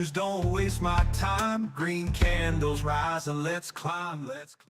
Don't waste my time. Green candles rise and let's climb. Let's climb.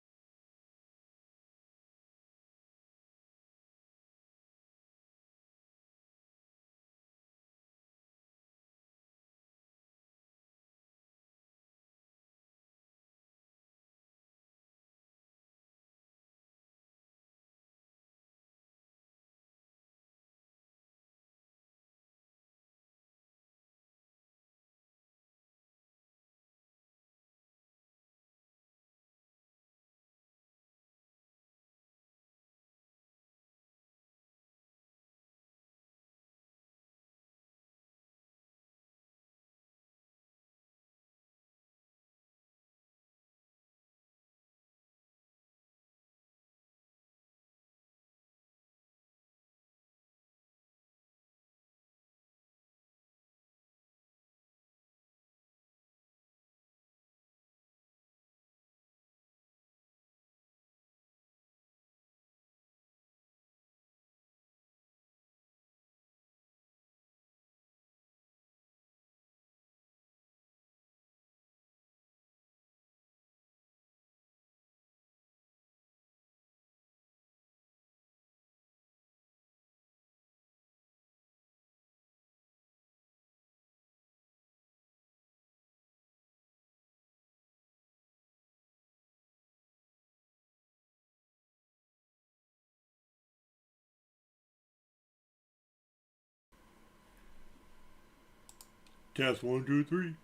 Test 1, 2, 3.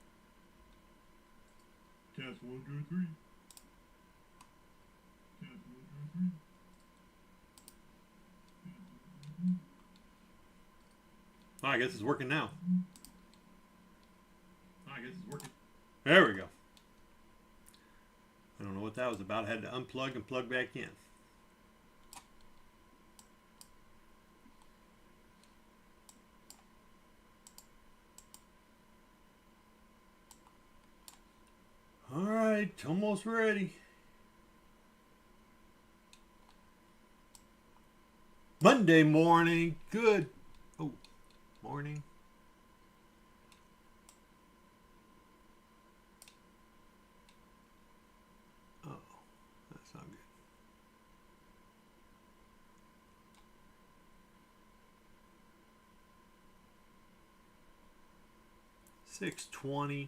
Test 1, 2, 3. Test 1, 2, 3. Oh, I guess it's working now. There we go. I don't know what that was about. I had to unplug and plug back in. All right, almost ready. Monday morning. Good. Oh, morning. Oh, that's not good. 6:20.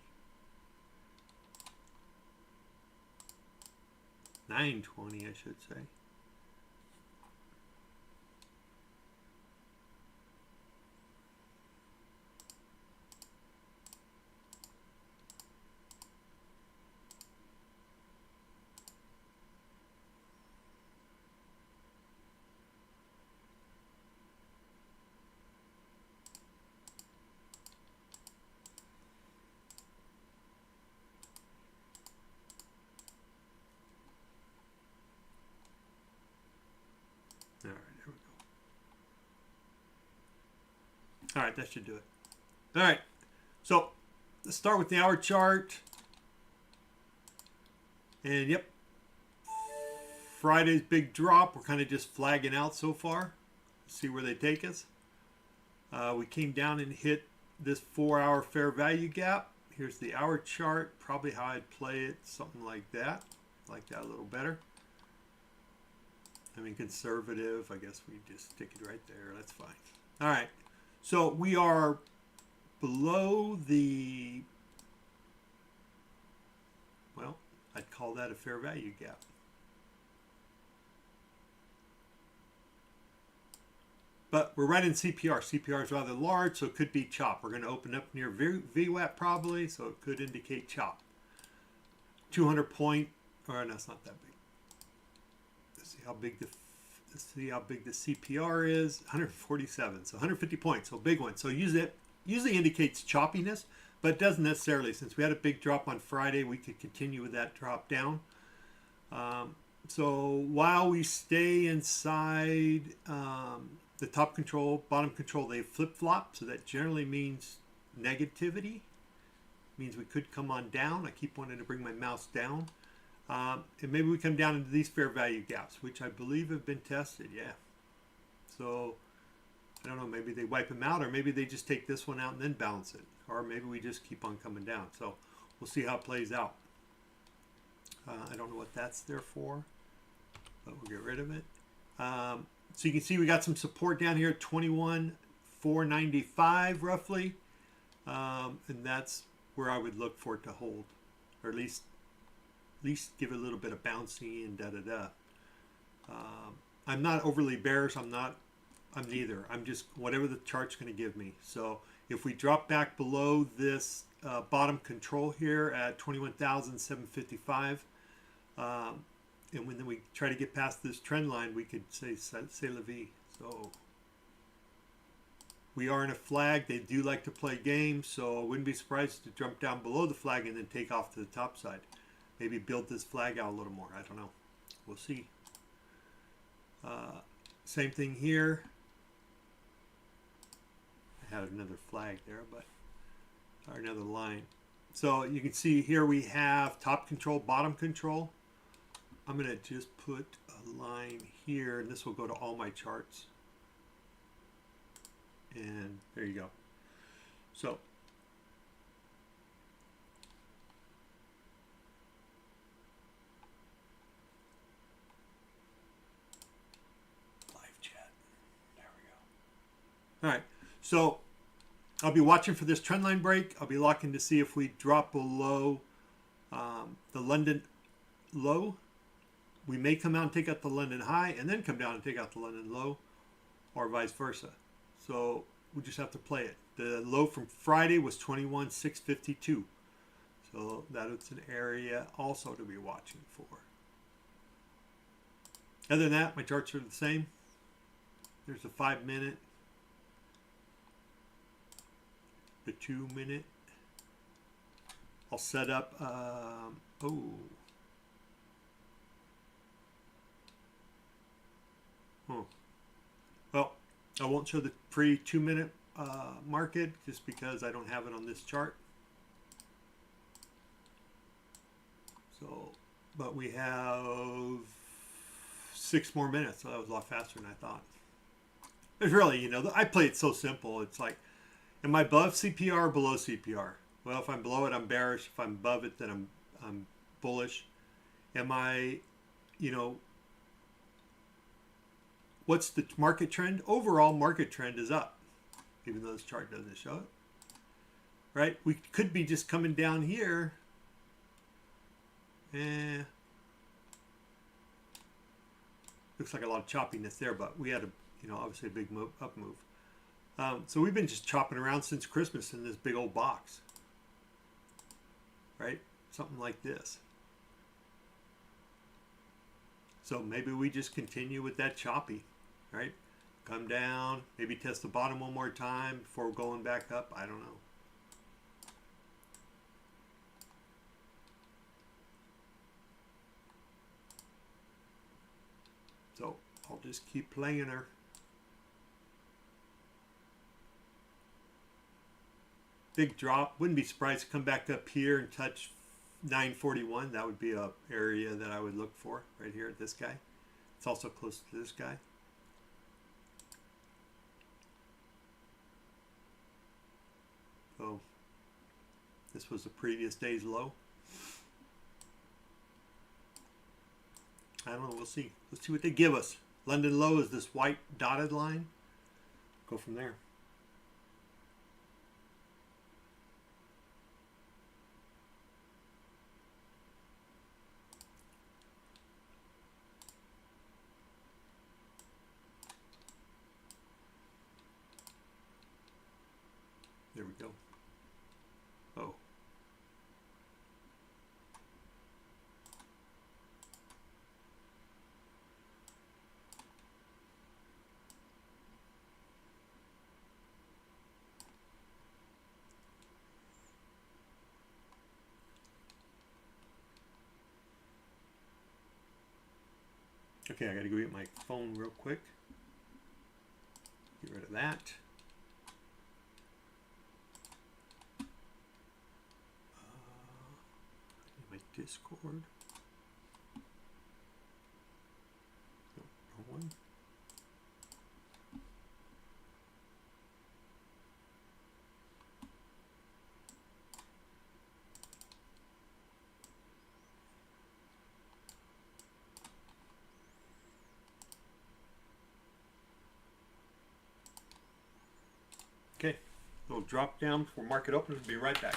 9:20, I should say. All right, there we go. All right, that should do it. All right, so let's start with the hour chart. And yep, Friday's big drop. We're kind of just flagging out so far. See where they take us. We came down and hit this 4-hour fair value gap. Here's the hour chart. Probably how I'd play it, something like that. Like that a little better. I mean, conservative. I guess we just stick it right there. That's fine. All right. So we are below the, well, I'd call that a fair value gap. But we're right in CPR. CPR is rather large, so it could be chop. We're going to open up near VWAP probably, so it could indicate chop. 200 point, or no, it's not that big. Let's see how big the CPR is. 147, so 150 points, so big one. So usually indicates choppiness, but it doesn't necessarily. Since we had a big drop on Friday, we could continue with that drop down. So while we stay inside the top control, bottom control, they flip-flop, so that generally means negativity. Means we could come on down. I keep wanting to bring my mouse down. And maybe we come down into these fair value gaps, which I believe have been tested, yeah. So, I don't know, maybe they wipe them out, or maybe they just take this one out and then balance it. or maybe we just keep on coming down. So we'll see how it plays out. I don't know what that's there for, but we'll get rid of it. So you can see we got some support down here at 21,495 roughly, and that's where I would look for it to hold, or at least give it a little bit of bouncy and da-da-da. I'm not overly bearish. I'm neither. I'm just whatever the chart's going to give me. So if we drop back below this bottom control here at 21,755, and when we try to get past this trend line, we could say c'est la vie. So we are in a flag. They do like to play games, so I wouldn't be surprised to jump down below the flag and then take off to the top side. Maybe build this flag out a little more. I don't know. We'll see. Same thing here. I had another flag there, but or another line. So you can see here we have top control, bottom control. I'm going to just put a line here, and this will go to all my charts. And there you go. So all right, so I'll be watching for this trend line break. I'll be looking to see if we drop below the London low. We may come out and take out the London high and then come down and take out the London low, or vice versa. So we just have to play it. The low from Friday was 21,652. So that is an area also to be watching for. Other than that, my charts are the same. There's a 5-minute. The 2-minute. I'll set up well, I won't show the pre 2-minute market just because I don't have it on this chart. So, but we have 6 more minutes, so that was a lot faster than I thought. It's really, you know, I play it so simple. It's like, am I above CPR or below CPR? Well, if I'm below it, I'm bearish. If I'm above it, then I'm bullish. Am I, you know, what's the market trend? Overall market trend is up, even though this chart doesn't show it. Right? We could be just coming down here. Looks like a lot of choppiness there, but we had a, you know, obviously a big move, up move. So we've been just chopping around since Christmas in this big old box, right? Something like this. So maybe we just continue with that choppy, right? Come down, maybe test the bottom one more time before going back up. I don't know. So I'll just keep playing her. Big drop. Wouldn't be surprised to come back up here and touch 941. That would be a area that I would look for right here at this guy. It's also close to this guy. So this was the previous day's low. I don't know. We'll see. Let's see what they give us. London low is this white dotted line. Go from there. There we go. Oh. Okay, I gotta go get my phone real quick. Get rid of that. My Discord. No, wrong one. Little drop down before market opens. We'll be right back.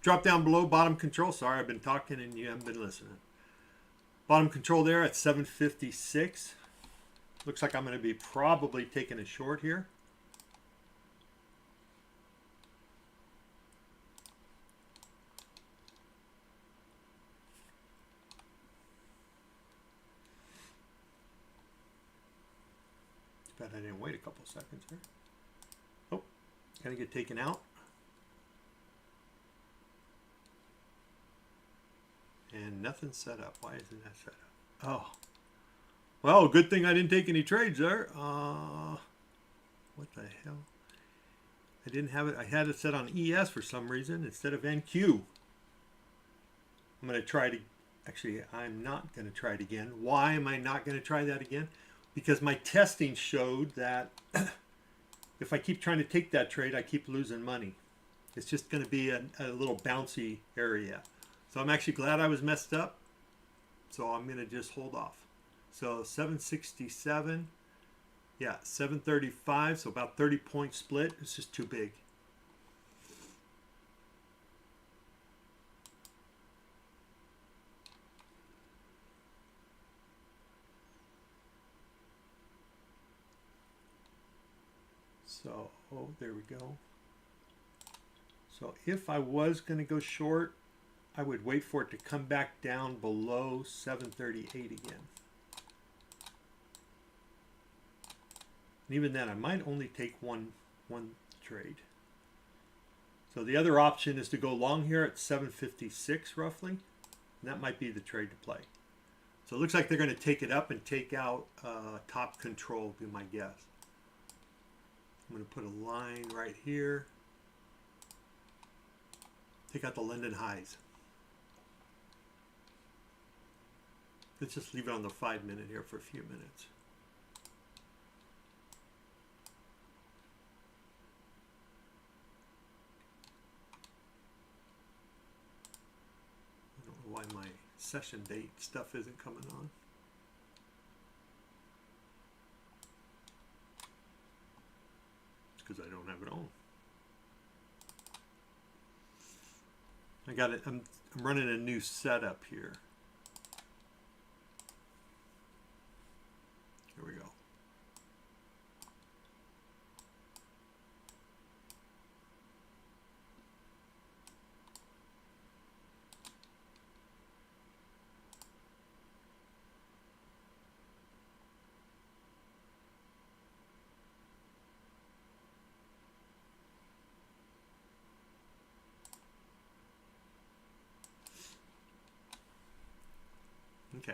Drop down below bottom control. Sorry, I've been talking and you haven't been listening. Bottom control there at 756. Looks like I'm going to be probably taking a short here. Bet I didn't wait a couple seconds here. Oh, gonna get taken out. And nothing's set up. Why isn't that set up? Oh, well, good thing I didn't take any trades there. What the hell? I didn't have it. I had it set on ES for some reason instead of NQ. I'm going to try to, actually, I'm not going to try it again. Why am I not going to try that again? Because my testing showed that if I keep trying to take that trade, I keep losing money. It's just going to be a little bouncy area. So I'm actually glad I was messed up. So I'm going to just hold off. So 767, yeah, 735. So about 30 point split. It's just too big. So, oh, there we go. So if I was going to go short, I would wait for it to come back down below 738 again. And even then, I might only take one trade. So the other option is to go long here at 756 roughly. And that might be the trade to play. So it looks like they're going to take it up and take out top control, would be my guess. I'm going to put a line right here. Take out the London highs. Let's just leave it on the 5 minute here for a few minutes. I don't know why my session date stuff isn't coming on. It's because I don't have it on. I got it. I'm running a new setup here. Here we go. Okay.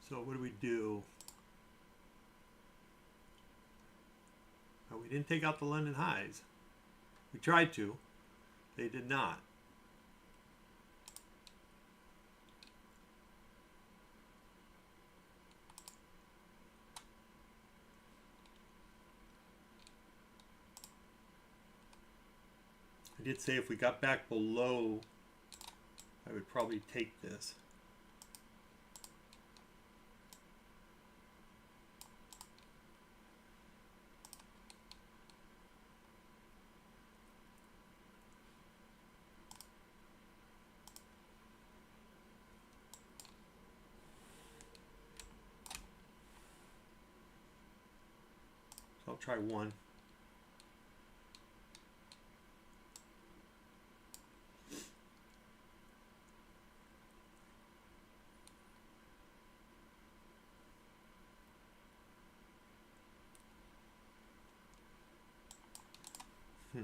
So what do we do? Oh, we didn't take out the London highs. We tried to. They did not. I did say if we got back below, I would probably take this. So I'll try one. Hmm.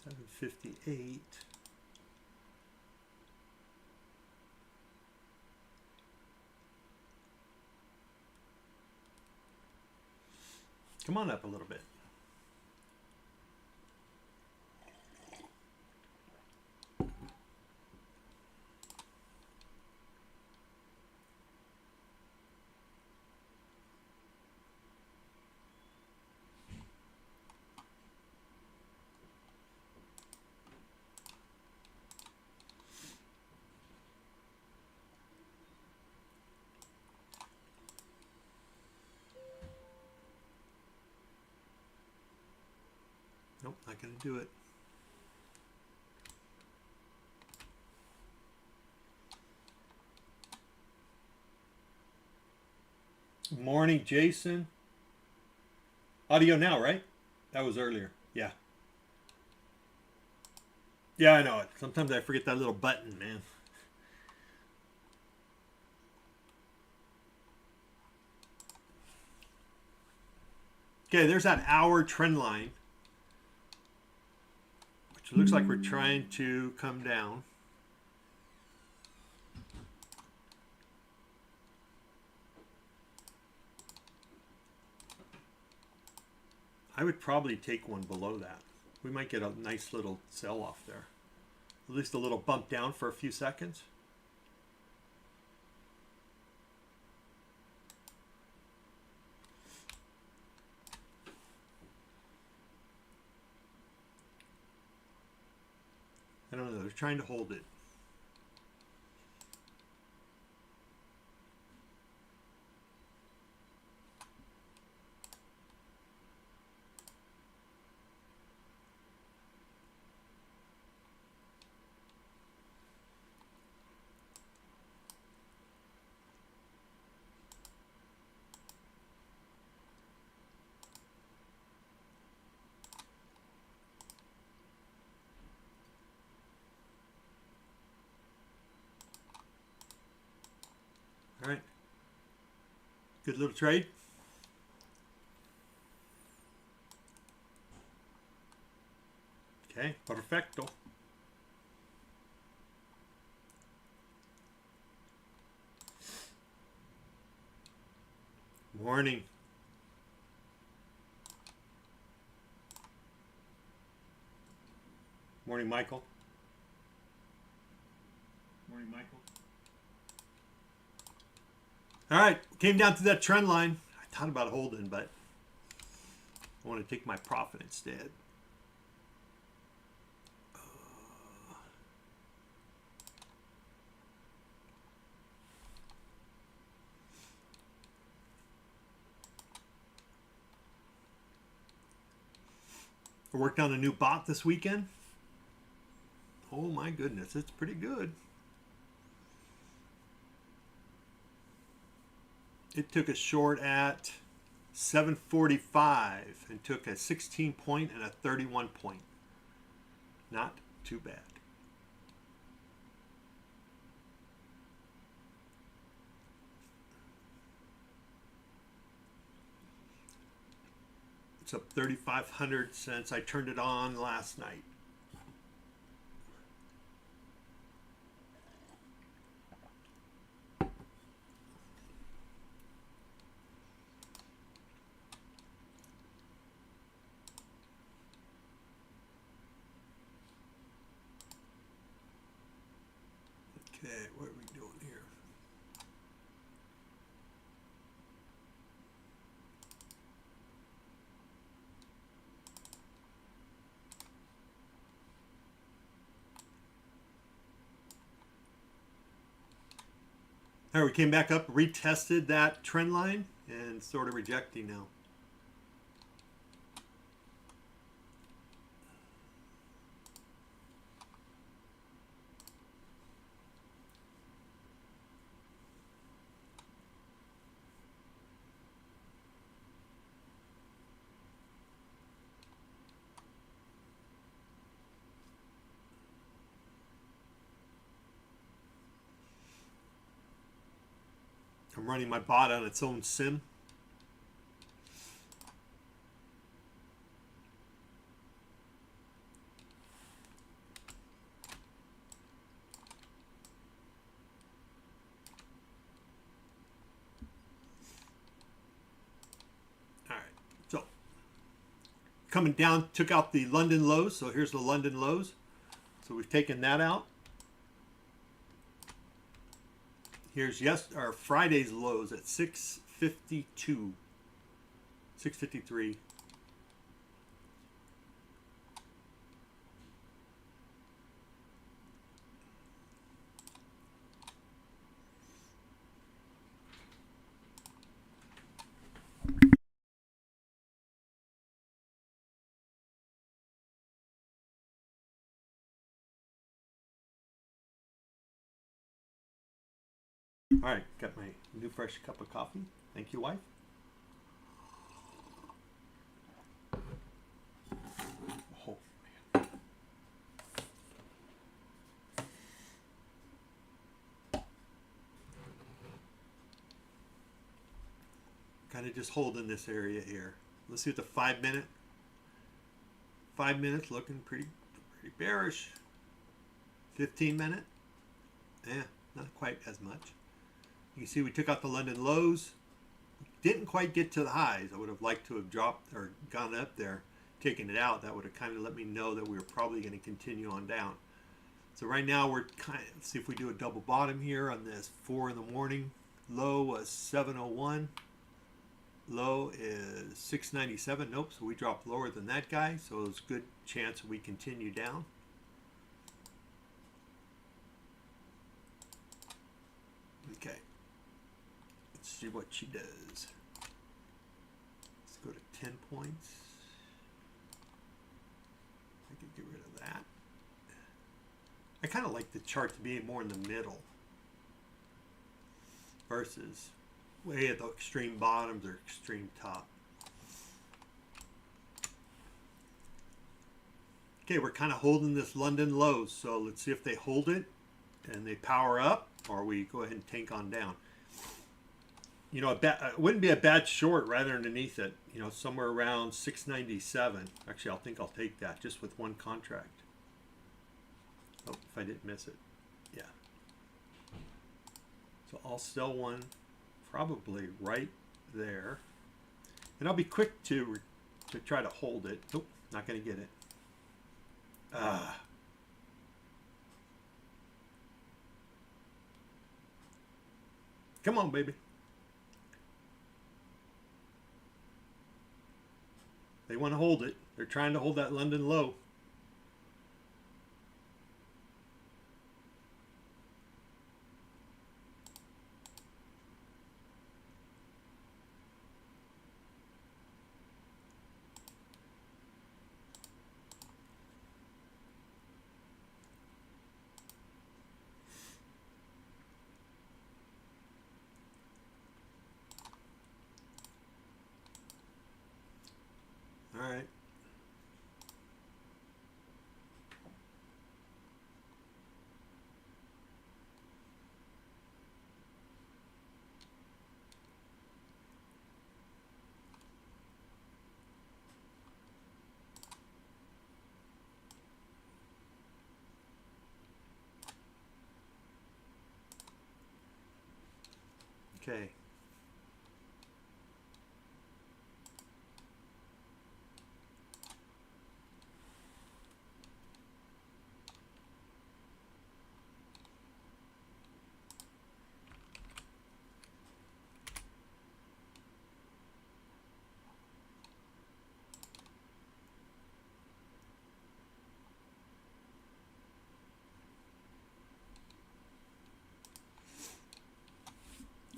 $7.58. Come on up a little bit. Nope, not going to do it. Morning, Jason. Audio now, right? That was earlier. Yeah. Yeah, I know it. Sometimes I forget that little button, man. Okay, there's that hour trend line, which looks like we're trying to come down. I would probably take one below that. We might get a nice little sell-off there. At least a little bump down for a few seconds. I don't know. They're trying to hold it. All right. Good little trade. Okay, perfecto. Morning. Morning, Michael. Morning, Michael. All right, came down to that trend line. I thought about holding, but I want to take my profit instead. I worked on a new bot this weekend. Oh my goodness, it's pretty good. It took a short at 745 and took a 16 point and a 31 point. Not too bad. It's up 3,500 since I turned it on last night. Okay, what are we doing here? All right, we came back up, retested that trend line, and sort of rejecting now. I'm running my bot on its own sim. All right, so coming down, took out the London lows. So here's the London lows. So we've taken that out. Here's Friday's lows at 652, 653. All right, got my new fresh cup of coffee. Thank you, wife. Oh, man. Kind of just holding this area here. Let's see what the 5 minute. 5 minutes looking pretty bearish. 15 minute. Yeah, not quite as much. You can see we took out the London lows. Didn't quite get to the highs. I would have liked to have dropped or gone up there, taken it out. That would have kind of let me know that we were probably going to continue on down. So right now we're kind of, let's see if we do a double bottom here on this 4 in the morning. Low was 701. Low is 697. Nope, so we dropped lower than that guy. So it's a good chance we continue down. Okay. Let's see what she does. Let's go to 10 points. I could get rid of that. I kind of like the chart to be more in the middle versus way at the extreme bottoms or extreme top. Okay, we're kind of holding this London lows, so let's see if they hold it and they power up, or we go ahead and tank on down. You know, it wouldn't be a bad short right underneath it, you know, somewhere around 697. Actually, I think I'll take that just with one contract. Oh, if I didn't miss it. Yeah. So I'll sell one probably right there. And I'll be quick to try to hold it. Nope, not going to get it. Come on, baby. They want to hold it. They're trying to hold that London low. All right. Okay.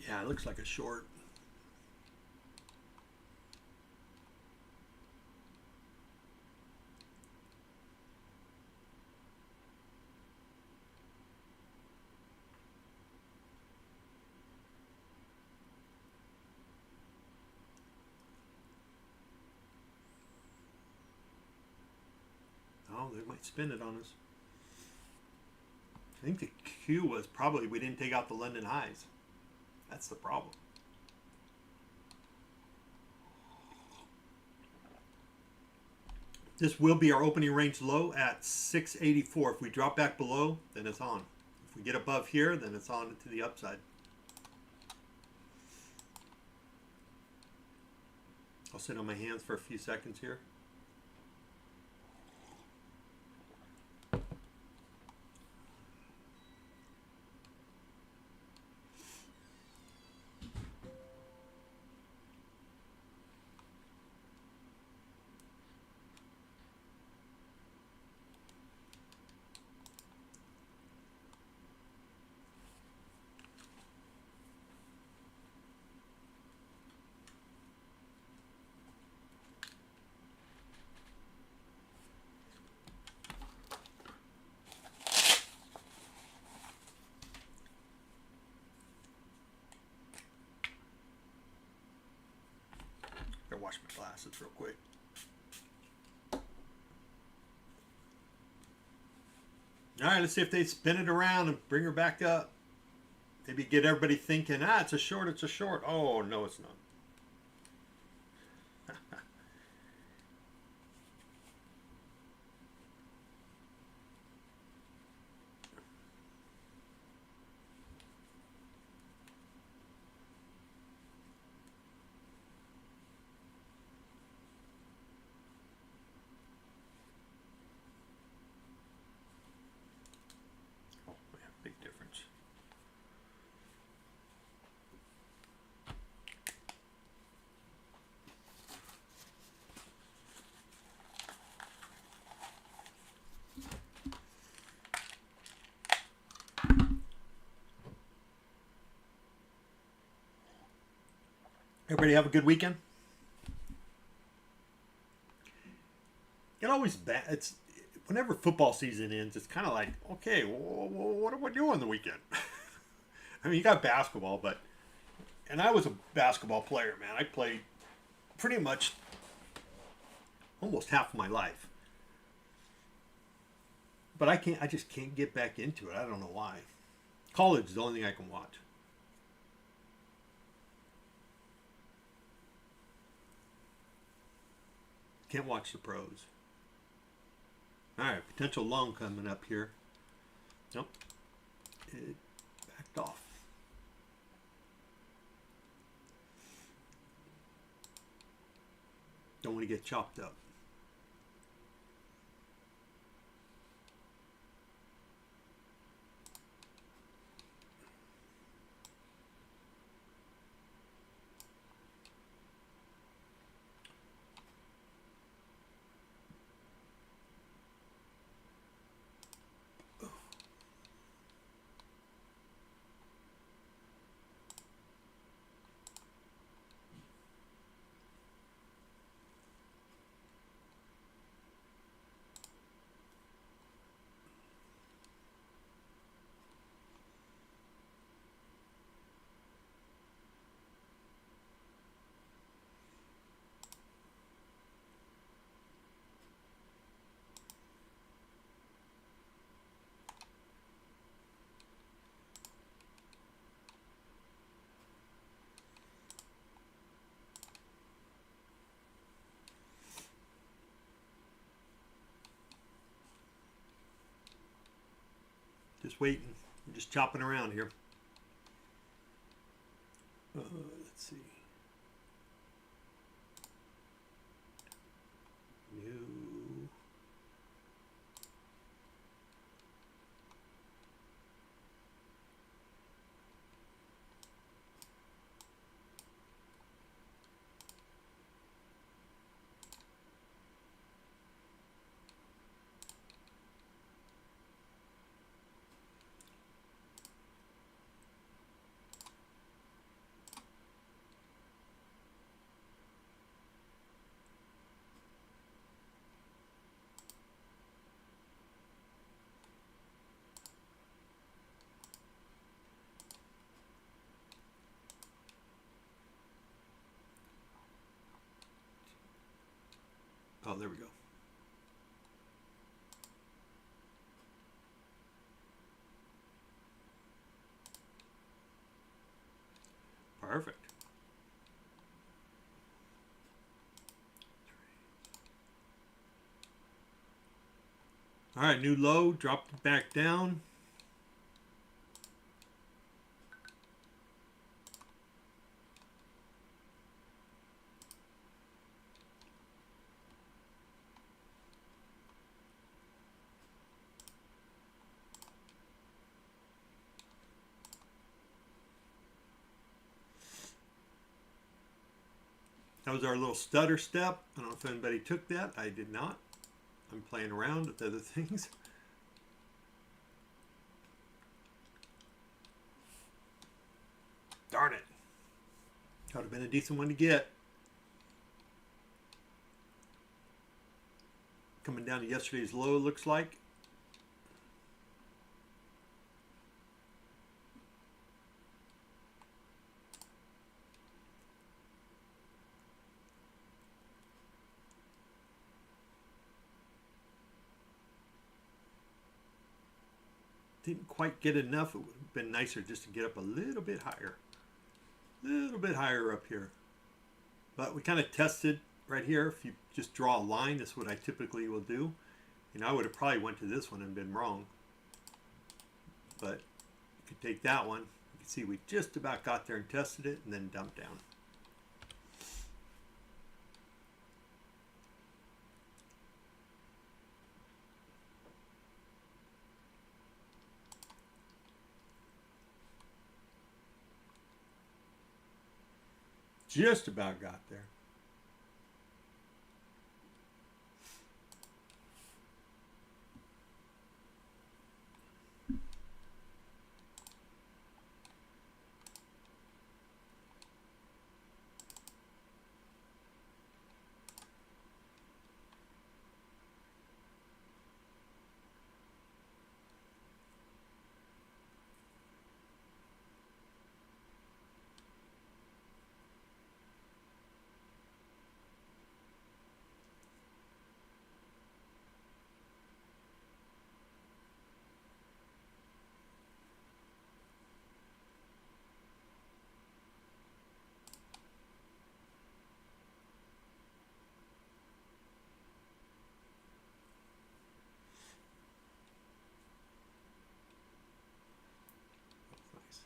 Yeah, it looks like a short. Oh, they might spin it on us. I think the Q was probably we didn't take out the London highs. That's the problem. This will be our opening range low at 684. If we drop back below, then it's on. If we get above here, then it's on to the upside. I'll sit on my hands for a few seconds here. Gotta wash my glasses real quick. All right, let's see if they spin it around and bring her back up. Maybe get everybody thinking, ah, it's a short, it's a short. Oh, no, it's not. Oh, yeah, big difference. Everybody have a good weekend. It always bad. It's whenever football season ends, it's kind of like, okay, well, what am I doing on the weekend? I mean, you got basketball, and I was a basketball player, man. I played pretty much almost half of my life, but I just can't get back into it. I don't know why. College is the only thing I can watch. Can't watch the pros. All right, potential long coming up here. Nope. It backed off. Don't want to get chopped up. Just waiting. We're just chopping around here. Let's see. New. Oh, there we go. Perfect. All right, new low, dropped it back down. That was our little stutter step. I don't know if anybody took that. I did not. I'm playing around with other things. Darn it. That would have been a decent one to get. Coming down to yesterday's low, it looks like. Didn't quite get enough. It would have been nicer just to get up a little bit higher. A little bit higher up here. But we kind of tested right here. If you just draw a line, that's what I typically will do. And I would have probably went to this one and been wrong. But you could take that one. You can see we just about got there and tested it and then dumped down. Just about got there. Nice.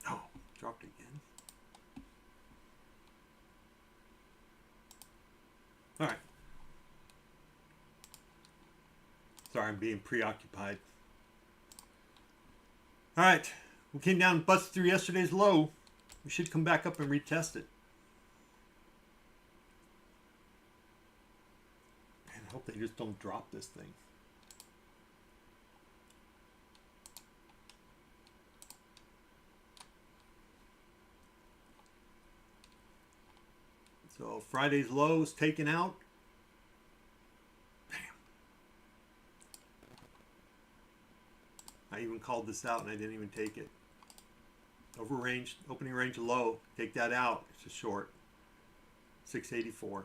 Oh, dropped again. All right. Sorry, I'm being preoccupied. All right. We came down and busted through yesterday's low. We should come back up and retest it. And I hope they just don't drop this thing. So Friday's low is taken out. Damn. I even called this out and I didn't even take it. Over range, opening range low. Take that out. It's a short. 684.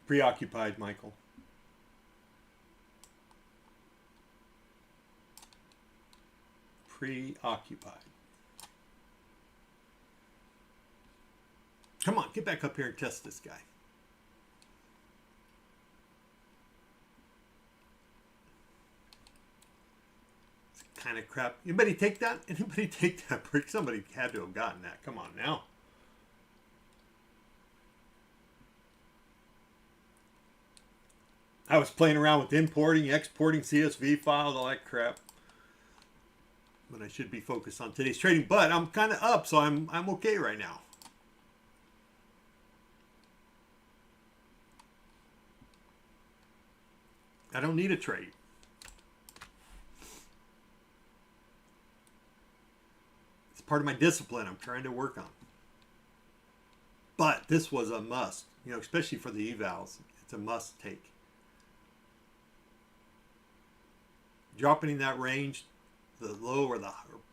Preoccupied, Michael. Preoccupied. Come on, get back up here and test this guy. It's kind of crap. Anybody take that? Anybody take that break? Somebody had to have gotten that. Come on now. I was playing around with importing, exporting CSV files, all that crap. But I should be focused on today's trading. But I'm kind of up, so I'm okay right now. I don't need a trade. It's part of my discipline I'm trying to work on. But this was a must, you know, especially for the evals. It's a must take. Dropping in that range, the low or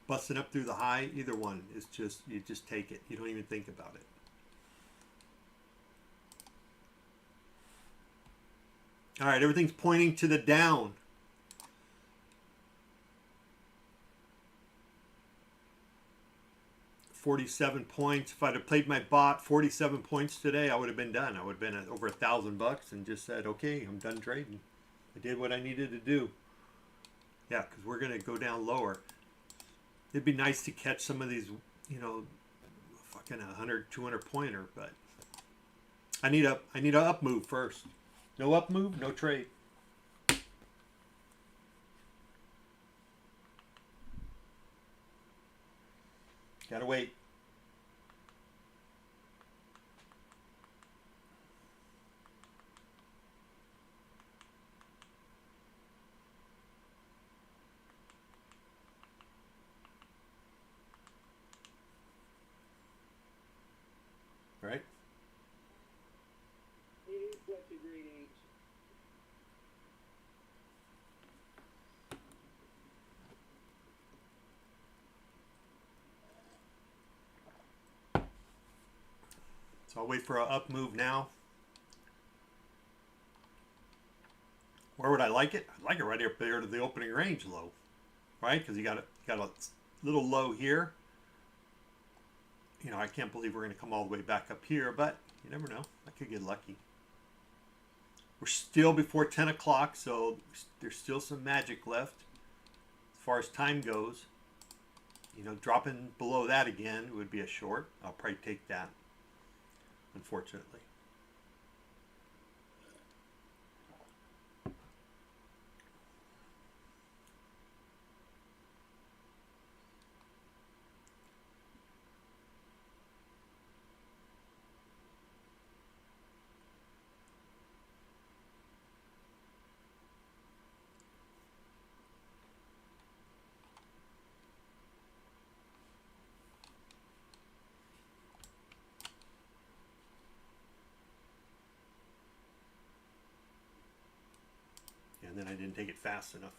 busting up through the high, either one is just, you just take it. You don't even think about it. All right, everything's pointing to the down. $47 points. If I'd have played my bot 47 points today, I would have been done. I would have been at over $1,000 and just said, okay, I'm done trading. I did what I needed to do. Yeah, because we're going to go down lower. It'd be nice to catch some of these, you know, fucking 100, 200 pointer, but I need a up move first. No up move, no trade. Gotta wait. Right? So I'll wait for an up move now. Where would I like it? I'd like it right up there to the opening range low, right? Because you got a little low here. You know, I can't believe we're going to come all the way back up here, but you never know. I could get lucky. We're still before 10 o'clock, so there's still some magic left as far as time goes. You know, dropping below that again would be a short. I'll probably take that, unfortunately. And then I didn't take it fast enough.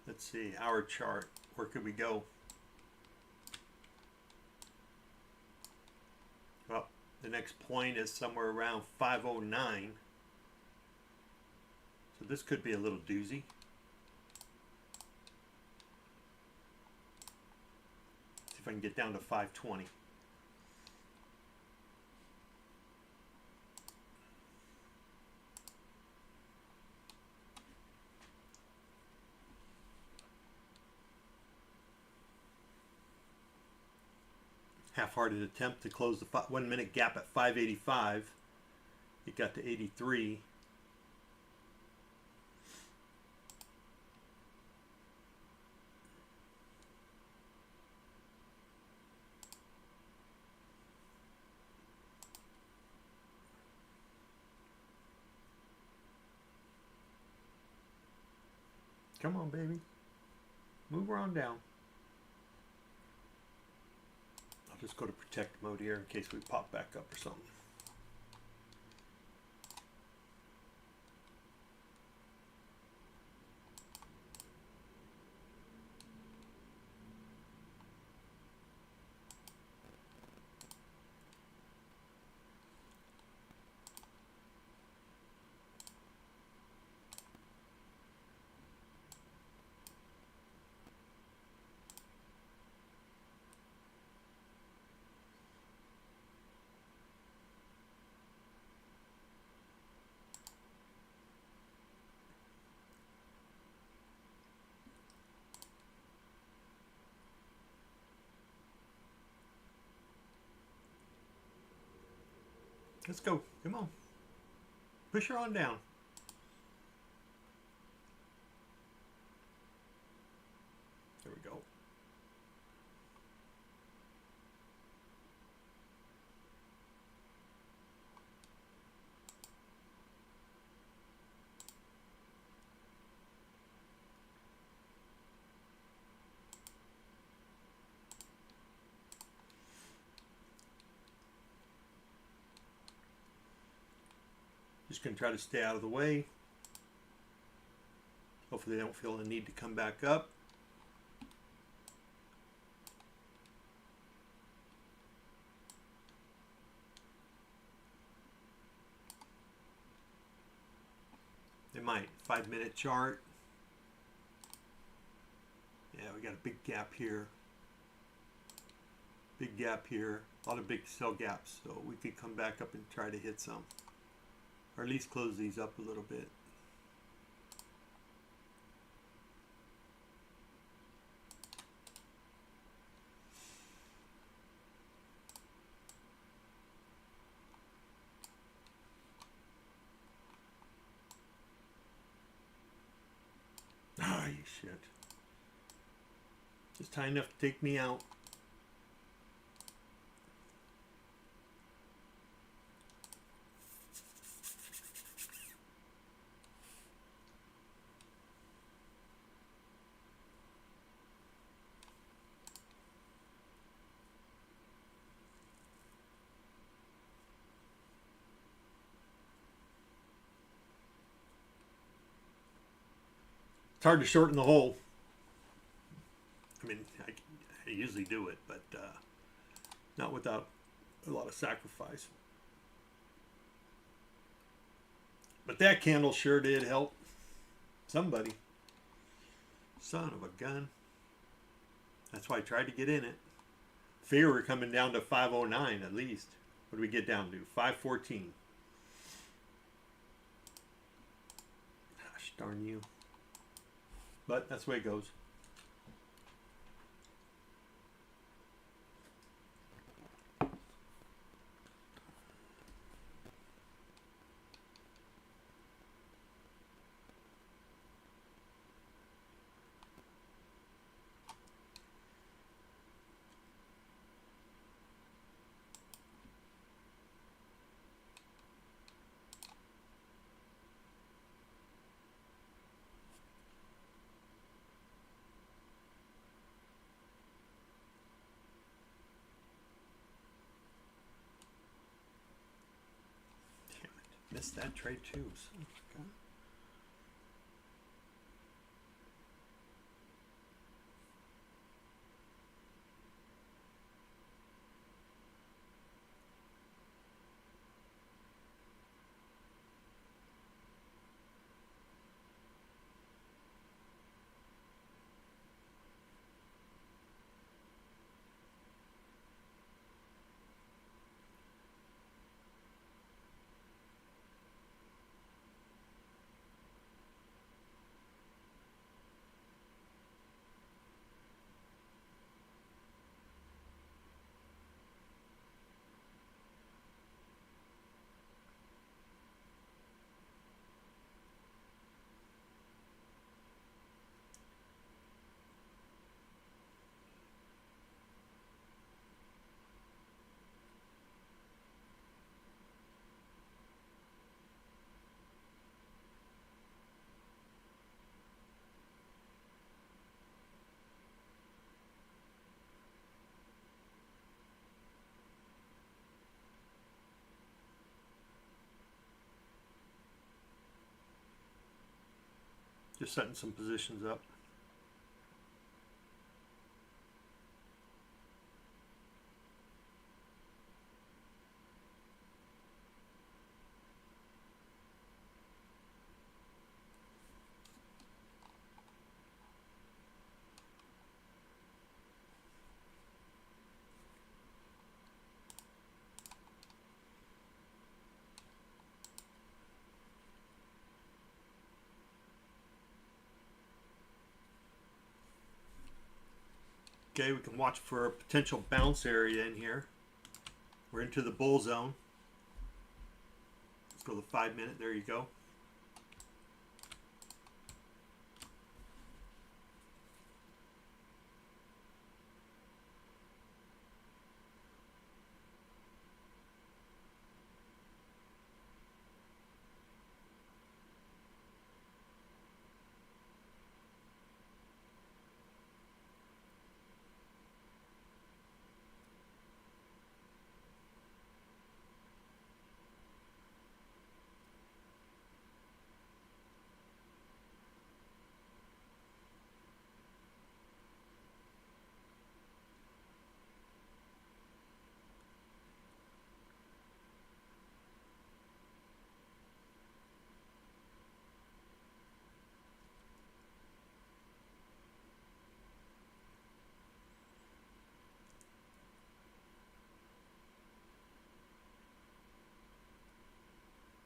Let's see, our chart. Where could we go? Well, the next point is somewhere around 509. So this could be a little doozy. See if I can get down to 520. Half-hearted attempt to close the 1 minute gap at 585. It got to 83. Come on, baby. Move her on down. I'll just go to protect mode here in case we pop back up or something. Let's go. Come on. Push her on down. There we go. Just going to try to stay out of the way. Hopefully they don't feel the need to come back up. They might. 5-minute chart. Yeah, we got a big gap here. Big gap here. A lot of big sell gaps. So we could come back up and try to hit some. Or at least close these up a little bit. Ah, you shit. Just high enough to take me out. It's hard to shorten the hole. I mean, I usually do it, but not without a lot of sacrifice. But that candle sure did help somebody. Son of a gun. That's why I tried to get in it. Figure we're coming down to 509 at least. What do we get down to? 514. Gosh darn you. But that's the way it goes. Missed that trade too. So, okay. Just setting some positions up. Okay, we can watch for a potential bounce area in here. We're into the bull zone. go to the 5 minute. There you go.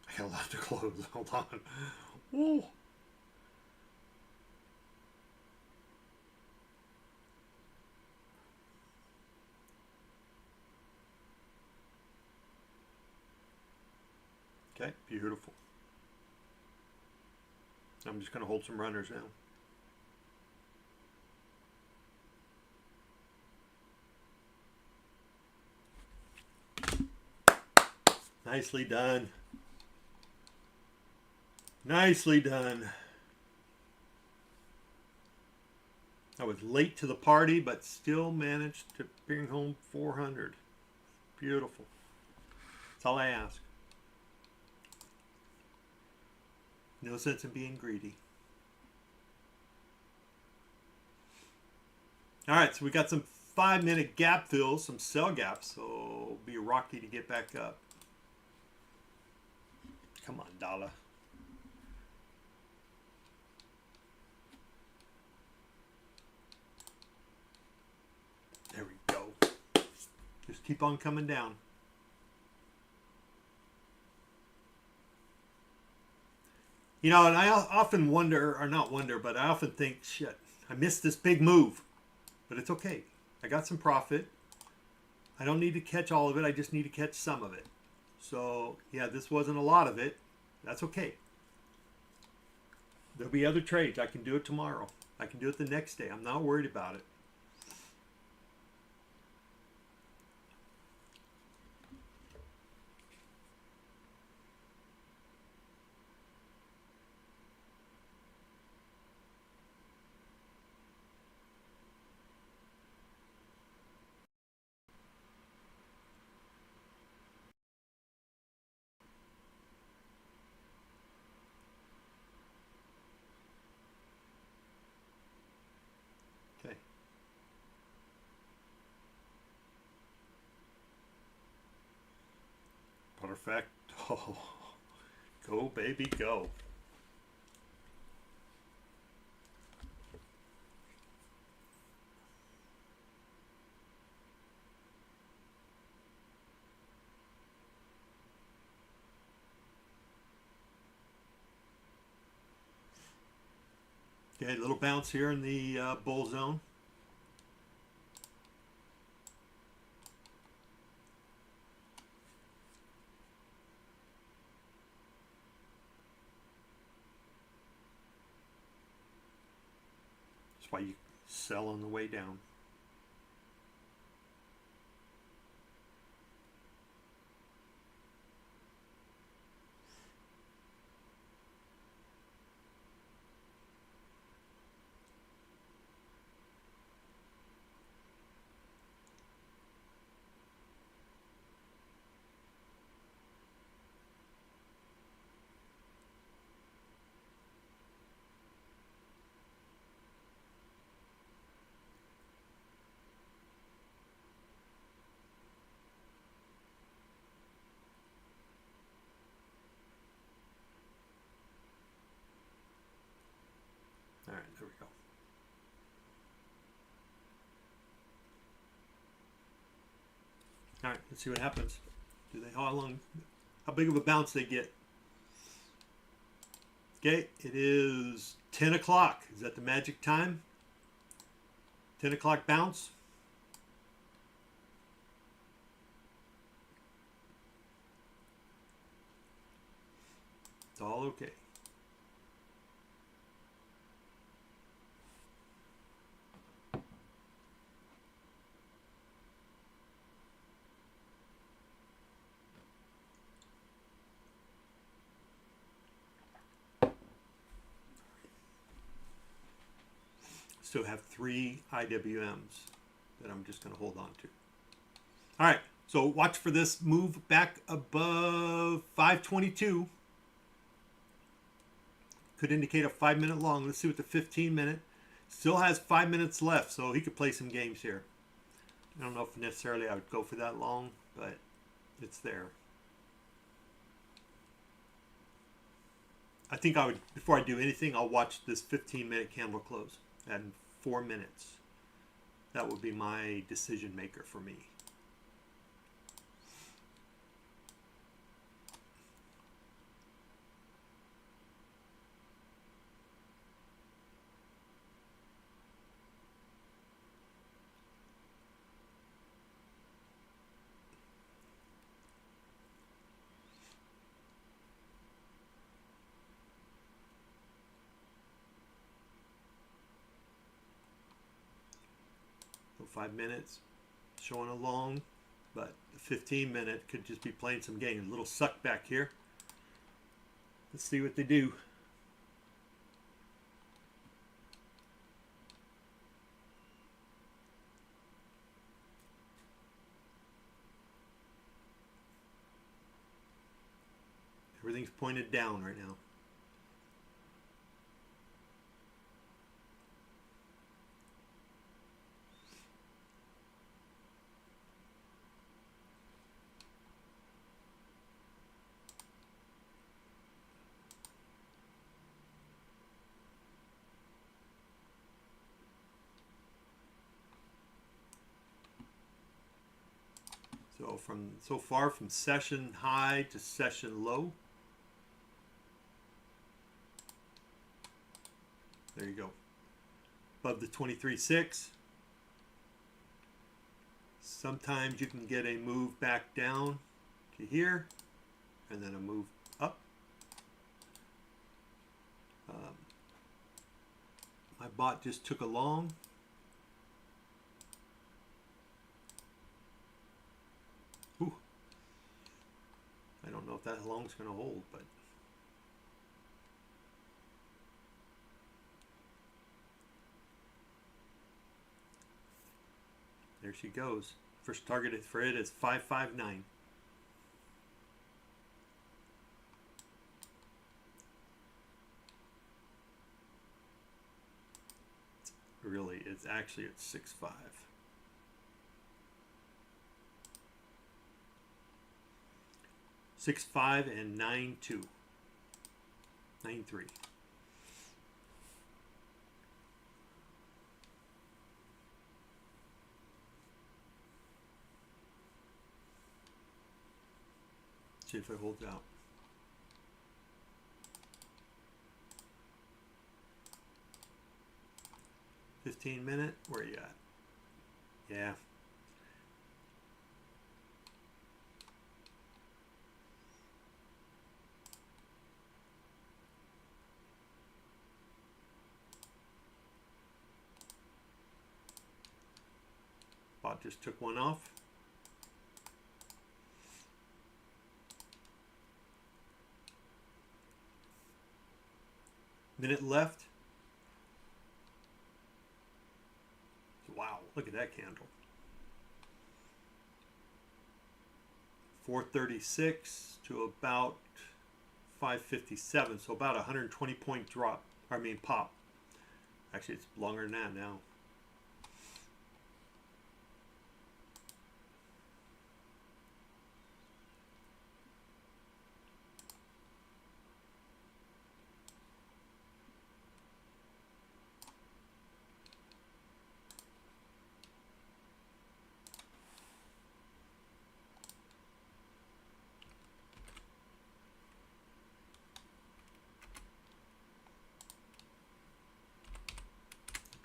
I got a lot to close. Hold on. Whoa. Okay, beautiful. I'm just going to hold some runners now. Nicely done. Nicely done. I was late to the party, but still managed to bring home 400. Beautiful. That's all I ask. No sense in being greedy. All right, so we got some 5 minute gap fills, some sell gaps, so it'll be rocky to get back up. Come on, dollar. There we go. Just keep on coming down. You know, and I often wonder, or not wonder, but I often think, shit, I missed this big move. But it's okay. I got some profit. I don't need to catch all of it. I just need to catch some of it. So, yeah, this wasn't a lot of it. That's okay. There'll be other trades. I can do it tomorrow. I can do it the next day. I'm not worried about it. Okay. Perfect. Oh, go, baby, go. Okay, little bounce here in the bull zone. That's why you sell on the way down. All right, there we go. All right, let's see what happens. Do they how big of a bounce they get? Okay, it is 10 o'clock. Is that the magic time? 10 o'clock bounce. all okay. Still have 3 IWMs that I'm just going to hold on to. All right, so watch for this move back above 522. Could indicate a 5-minute long. Let's see what the 15-minute. Still has 5 minutes left, so he could play some games here. I don't know if necessarily I would go for that long, but it's there. I think I would, before I do anything, I'll watch this 15-minute candle close at 4 minutes. That would be my decision maker for me. So 5 minutes showing a long, but the 15-minute could just be playing some games. A little suck back here. Let's see what they do. Everything's pointed down right now. So so far from session high to session low. There you go. Above the 23.6. Sometimes you can get a move back down to here and then a move up. My bot just took a long. Ooh. I don't know if that long's going to hold, but there she goes. First target for it is 559. Really, it's actually at 6.5. $6.5 and 9.2. 9.3. See if it holds out. $15-minute, where are you at? Yeah. Bot just took one off. Minute left. Wow, look at that candle. 436 to about 557, so about 120 point drop. I mean pop. Actually, it's longer than that now.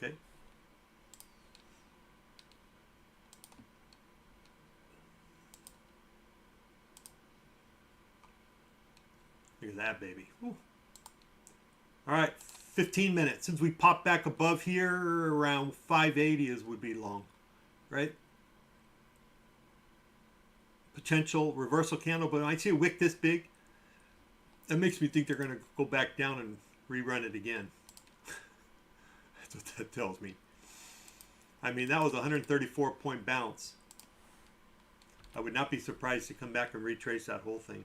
Okay. Look at that baby. Whew. All right, 15 minutes. Since we popped back above here, around 580 is would be long, right? Potential reversal candle, but when I see a wick this big, that makes me think they're going to go back down and rerun it again. That's what that tells me. I mean, that was a 134-point bounce. I would not be surprised to come back and retrace that whole thing.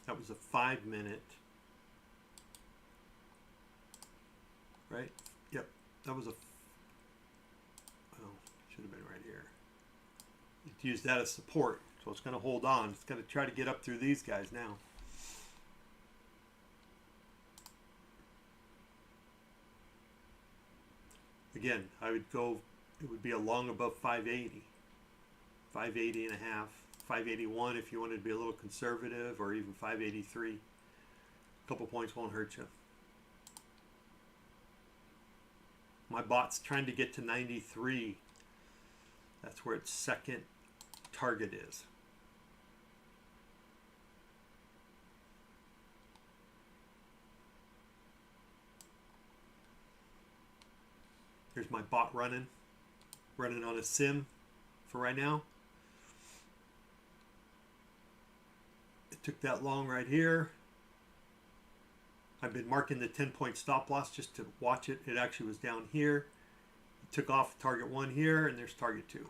That was a 5 minute. Right? Yep. That was a... Oh, should have been right here. It used that as support. So it's going to hold on. It's going to try to get up through these guys now. Again, I would go... It would be a long above 580. 580 and a half. 581 if you wanted to be a little conservative, or even 583. A couple points won't hurt you. My bot's trying to get to 93. That's where its second target is. Here's my bot running on a sim for right now. It took that long right here. I've been marking the 10-point stop loss just to watch it. It actually was down here. It took off target 1 here, and there's target 2. So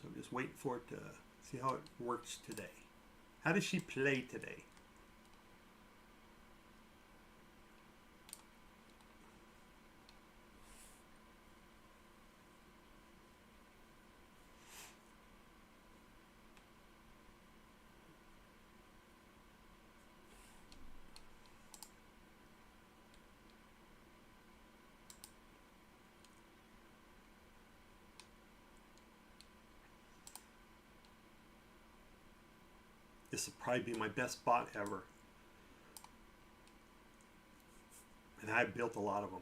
I'm just waiting for it to see how it works today. How does she play today? This will probably be my best bot ever. And I built a lot of them.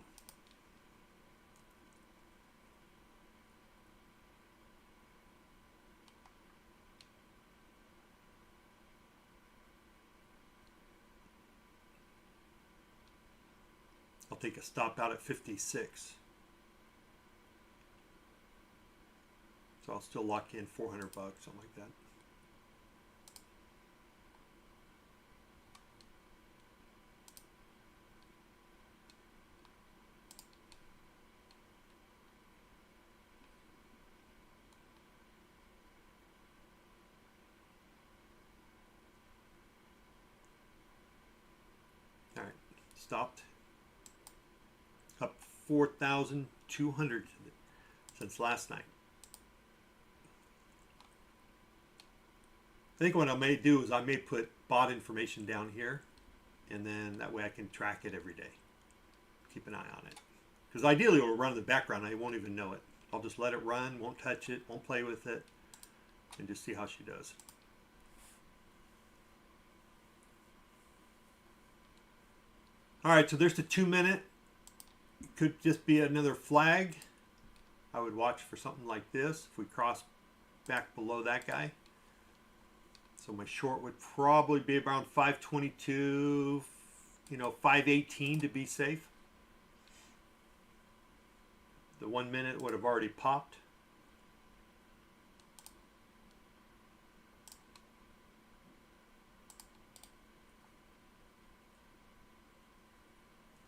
I'll take a stop out at 56. So I'll still lock in 400 bucks, something like that. All right, stopped. Up 4,200 since last night. I think what I may do is I may put bot information down here, and then that way I can track it every day. Keep an eye on it. Because ideally it will run in the background. I won't even know it. I'll just let it run, won't touch it, won't play with it, and just see how she does. All right, so there's the 2 minute. It could just be another flag. I would watch for something like this if we cross back below that guy. So my short would probably be around 522, 518 to be safe. The 1 minute would have already popped.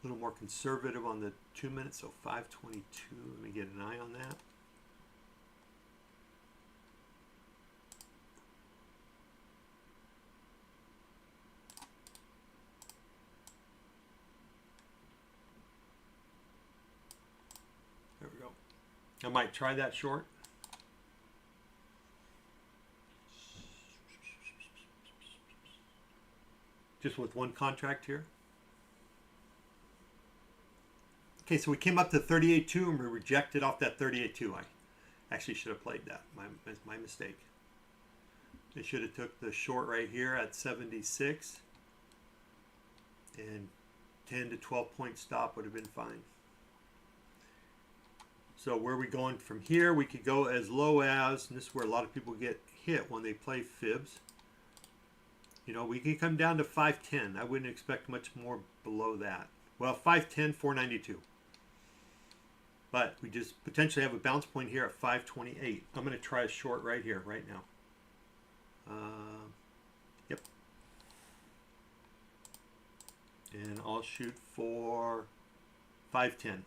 A little more conservative on the 2 minutes, so 522. Let me get an eye on that. There we go. I might try that short. Just with one contract here. Okay, so we came up to 38.2 and we rejected off that 38.2. I actually should have played that. My mistake. They should have took the short right here at 76, and 10 to 12 point stop would have been fine. So where are we going from here? We could go as low as, and this is where a lot of people get hit when they play fibs. You know, we can come down to 510. I wouldn't expect much more below that. Well, 510, 492. But we just potentially have a bounce point here at 528. I'm going to try a short right here, right now. Yep. And I'll shoot for 510.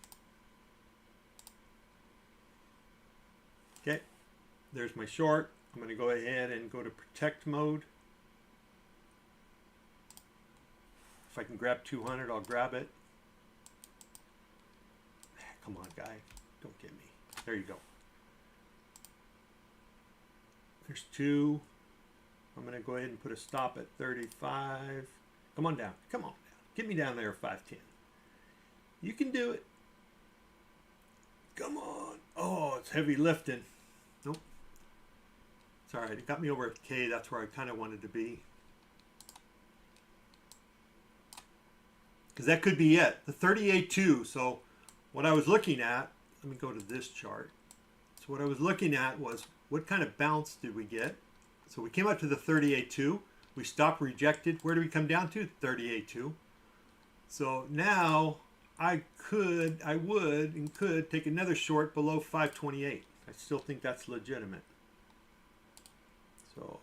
Okay, there's my short. I'm going to go ahead and go to protect mode. If I can grab 200, I'll grab it. Come on, guy. Don't get me. There you go. There's 2. I'm going to go ahead and put a stop at 35. Come on down. Come on down. Get me down there at 510. You can do it. Come on. Oh, it's heavy lifting. Nope. It's all right. It got me over at K. That's where I kind of wanted to be. Because that could be it. The 38.2. So what I was looking at, let me go to this chart. So what I was looking at was what kind of bounce did we get? So we came up to the 38.2. We stopped, rejected. Where do we come down to? 38.2. So now I would and could take another short below 528. I still think that's legitimate. So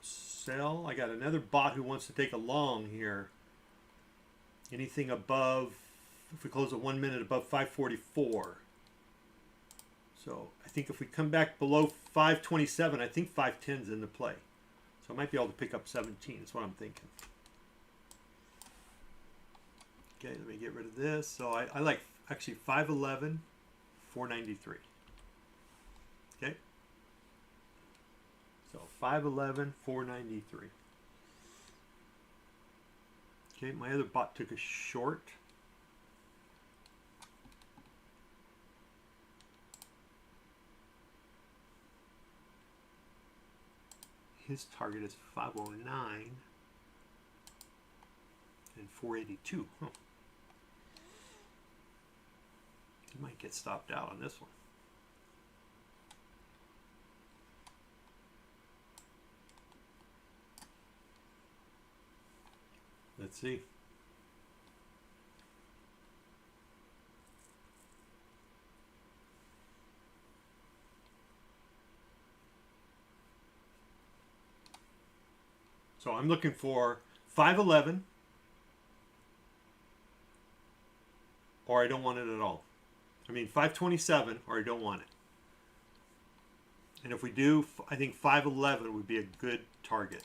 sell. I got another bot who wants to take a long here. Anything above, if we close at 1 minute above 544. So I think if we come back below 527, I think 510 is into play. So I might be able to pick up 17. That's what I'm thinking. Okay, let me get rid of this. So I like actually 511, 493. Okay. So 511, 493. Okay, my other bot took a short. His target is 509 and 482. Huh. He might get stopped out on this one. Let's see. So I'm looking for 511, or I don't want it at all. I mean 527, or I don't want it. And if we do, I think 511 would be a good target.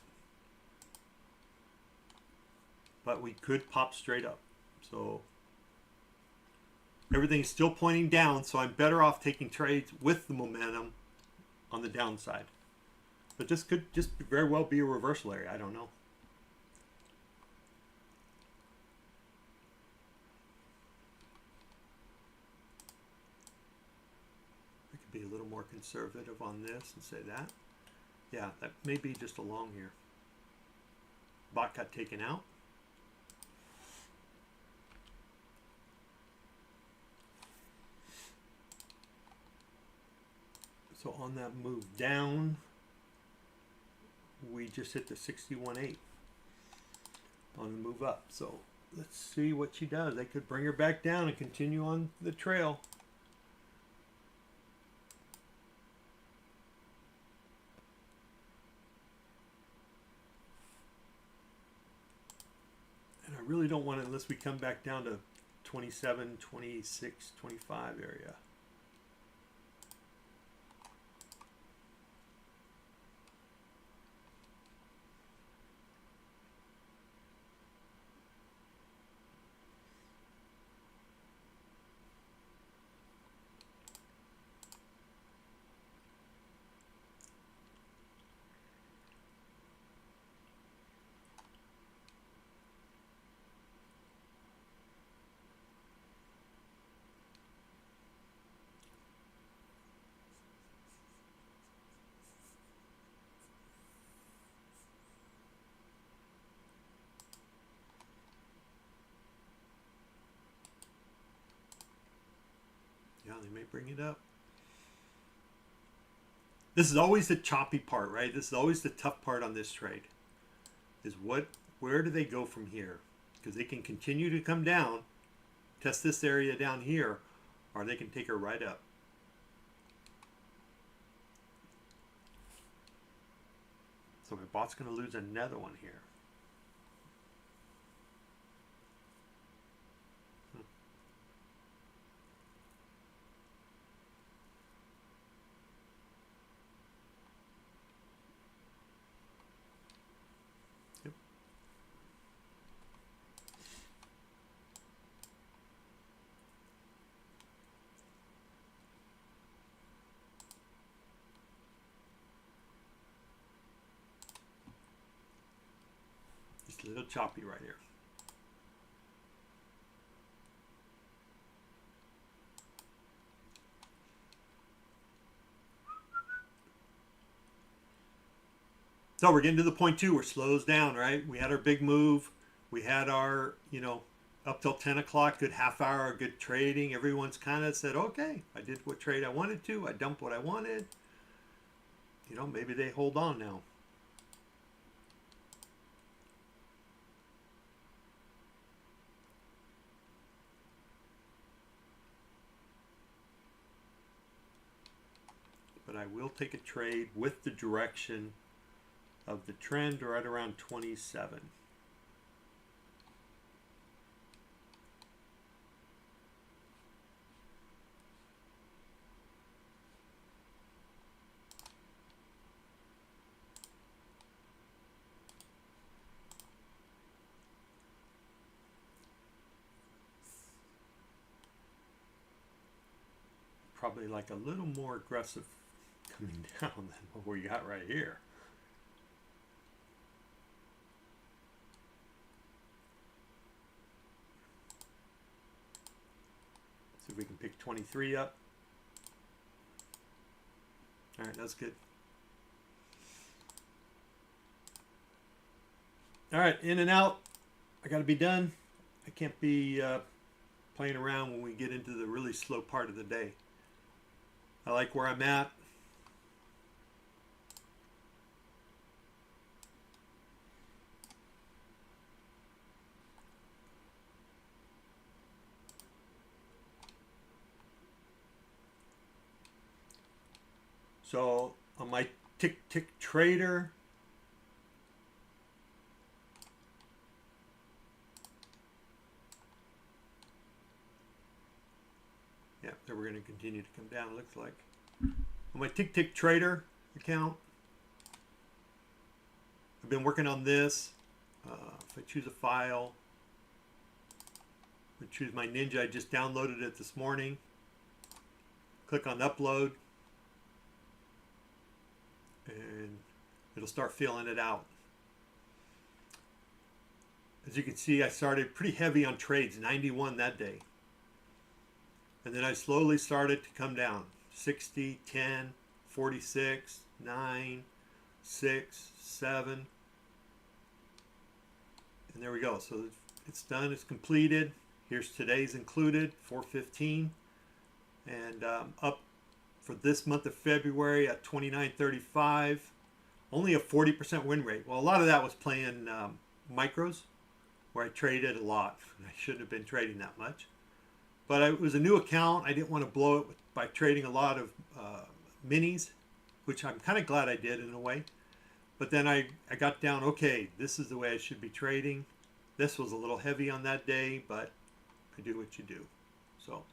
But we could pop straight up. So everything's still pointing down, so I'm better off taking trades with the momentum on the downside. But this could just very well be a reversal area. I don't know. I could be a little more conservative on this and say that. Yeah, that may be just a long here. Bot got taken out. So on that move down, we just hit the 61.8 on the move up. So let's see what she does. They could bring her back down and continue on the trail. And I really don't want it unless we come back down to 27, 26, 25 area. They may bring it up. This is always the choppy part, right? This is always the tough part on this trade. Is where do they go from here? Because they can continue to come down, test this area down here, or they can take her right up. So my bot's going to lose another one here. Yep. Just a little choppy right here. So we're getting to the point too where it slows down, right? We had our big move. We had our, up till 10 o'clock, good half hour, good trading. Everyone's kind of said, okay, I did what trade I wanted to. I dumped what I wanted. Maybe they hold on now. But I will take a trade with the direction of the trend right around 27. Probably like a little more aggressive coming down than what we got right here. See if we can pick 23 up. All right, that's good. All right, in and out. I got to be done. I can't be playing around when we get into the really slow part of the day. I like where I'm at. So on my TakeProfitTrader, yeah, then we're going to continue to come down, it looks like. On my TakeProfitTrader account, I've been working on this. If I choose a file, I choose my Ninja. I just downloaded it this morning. Click on upload, and it'll start filling it out. As you can see, I started pretty heavy on trades, 91 that day. And then I slowly started to come down. 60, 10, 46, 9, 6, 7. And there we go. So it's done, it's completed. Here's today's included, 415. And up for this month of February at 29.35. Only a 40% win rate. Well, a lot of that was playing micros, where I traded a lot. I shouldn't have been trading that much. But it was a new account. I didn't want to blow it by trading a lot of minis, which I'm kind of glad I did in a way. But then I got down, okay, this is the way I should be trading. This was a little heavy on that day, but I do what you do. So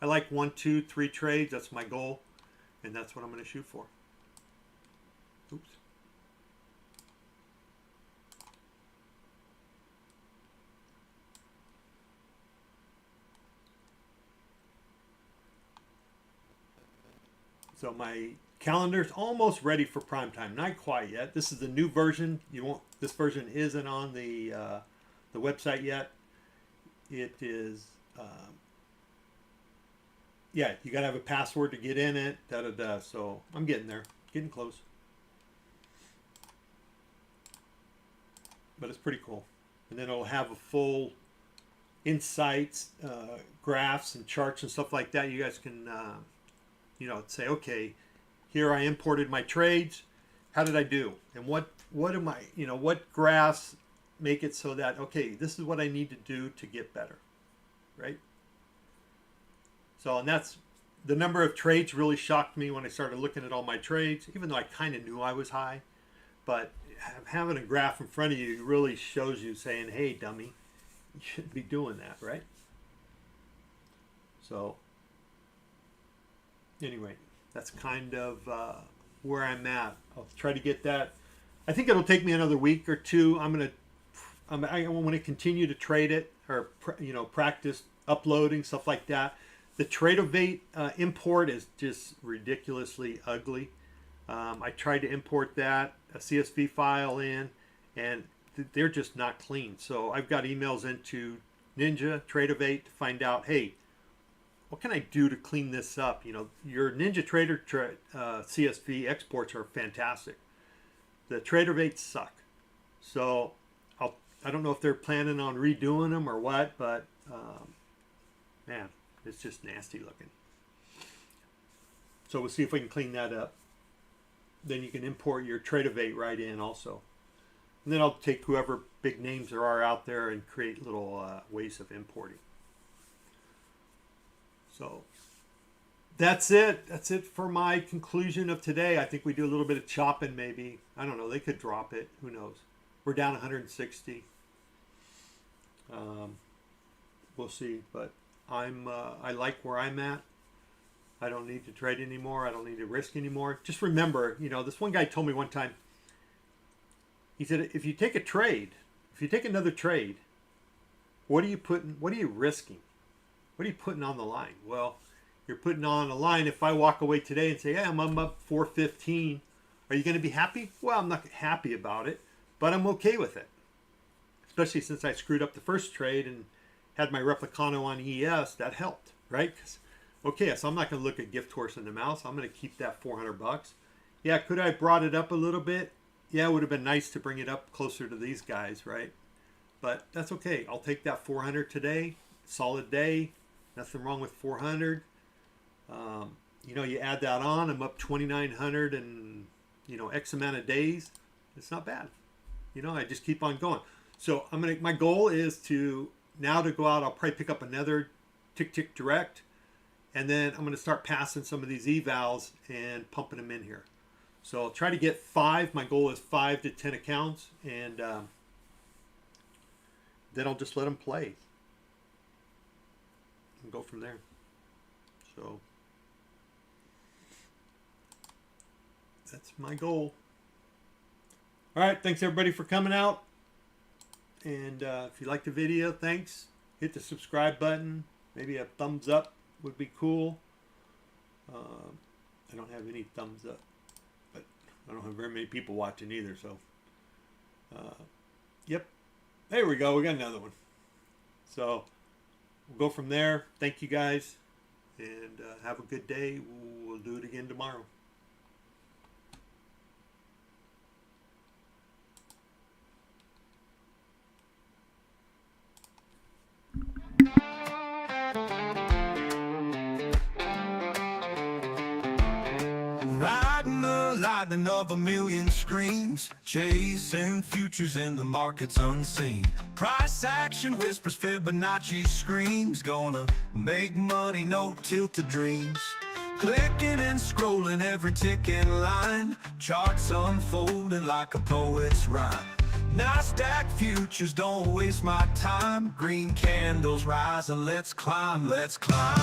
I like 1, 2, 3 trades. That's my goal. And that's what I'm going to shoot for. Oops. So my calendar's almost ready for prime time. Not quite yet. This is the new version. This version isn't on the website yet. It is. Yeah, you gotta have a password to get in it. So I'm getting there, getting close. But it's pretty cool. And then it'll have a full insights, graphs and charts and stuff like that. You guys can, you know, say, okay, here I imported my trades. How did I do? And what am I, you know, what graphs make it so that, okay, this is what I need to do to get better, right? So, and that's, the number of trades really shocked me when I started looking at all my trades, even though I kind of knew I was high. But having a graph in front of you really shows you saying, hey, dummy, you shouldn't be doing that, right? So, anyway, that's kind of where I'm at. I'll try to get that. I think it'll take me another week or two. I want to continue to trade it, or you know, practice uploading stuff like that. The TakeProfitTrader import is just ridiculously ugly. I tried to import that, a CSV file in, and they're just not clean. So I've got emails into Ninja TakeProfitTrader to find out, hey, what can I do to clean this up? You know, your Ninja Trader CSV exports are fantastic. The TakeProfitTrader suck. So I don't know if they're planning on redoing them or what, but man, it's just nasty looking. So we'll see if we can clean that up. Then you can import your TakeProfitTrader right in also. And then I'll take whoever big names there are out there and create little ways of importing. So that's it. That's it for my conclusion of today. I think we do a little bit of chopping maybe. I don't know. They could drop it. Who knows? We're down 160. We'll see. But I like where I'm at. I don't need to trade anymore. I don't need to risk anymore. Just remember, you know, this one guy told me one time, he said, if you take a trade, if you take another trade, what are you risking? What are you putting on the line? Well, you're putting on a line. If I walk away today and say, hey, I'm up 415, are you going to be happy? Well, I'm not happy about it, but I'm okay with it. Especially since I screwed up the first trade and had my Replicano on ES, that helped, right? Okay, so I'm not going to look at gift horse in the mouth. I'm going to keep that $400. Yeah, could I have brought it up a little bit? Yeah, it would have been nice to bring it up closer to these guys, right? But that's okay. I'll take that 400 today. Solid day. Nothing wrong with 400. You know, you add that on. I'm up 2,900 and, you know, X amount of days. It's not bad. You know, I just keep on going. So my goal is to now to go out. I'll probably pick up another Tick Direct. And then I'm going to start passing some of these evals and pumping them in here. So I'll try to get 5. My goal is 5 to 10 accounts. And then I'll just let them play. And go from there. So that's my goal. All right. Thanks everybody for coming out. And if you liked the video, thanks. Hit the subscribe button. Maybe a thumbs up would be cool. I don't have any thumbs up, but I don't have very many people watching either. So, yep. There we go. We got another one. So we'll go from there. Thank you guys, and have a good day. We'll do it again tomorrow. Riding the lightning of a million screens, chasing futures in the markets unseen. Price action whispers, Fibonacci screams, gonna make money, no tilted dreams. Clicking and scrolling every ticking line, charts unfolding like a poet's rhyme. NASDAQ futures, don't waste my time. Green candles rising, let's climb, let's climb.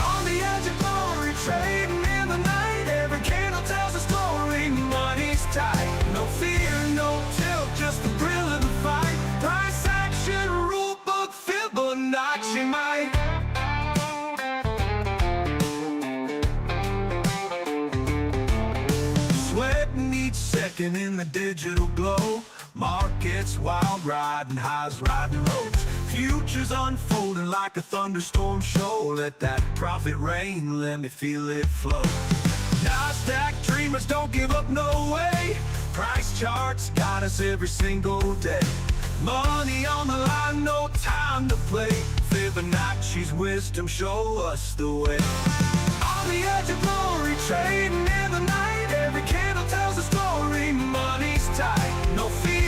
On the edge of glory, trading in the night. Every candle tells a story, money's tight. No fear, no tilt, just the thrill of the fight. Price action, rule book, Fibonacci might. Sweating each second in the digital glow. Markets wild, riding highs, riding lows. Futures unfolding like a thunderstorm show. Let that profit rain, let me feel it flow. NASDAQ dreamers don't give up, no way. Price charts got us every single day. Money on the line, no time to play. Fibonacci's wisdom show us the way. On the edge of glory, trading in the night. Every candle tells a story, money's tight. No fear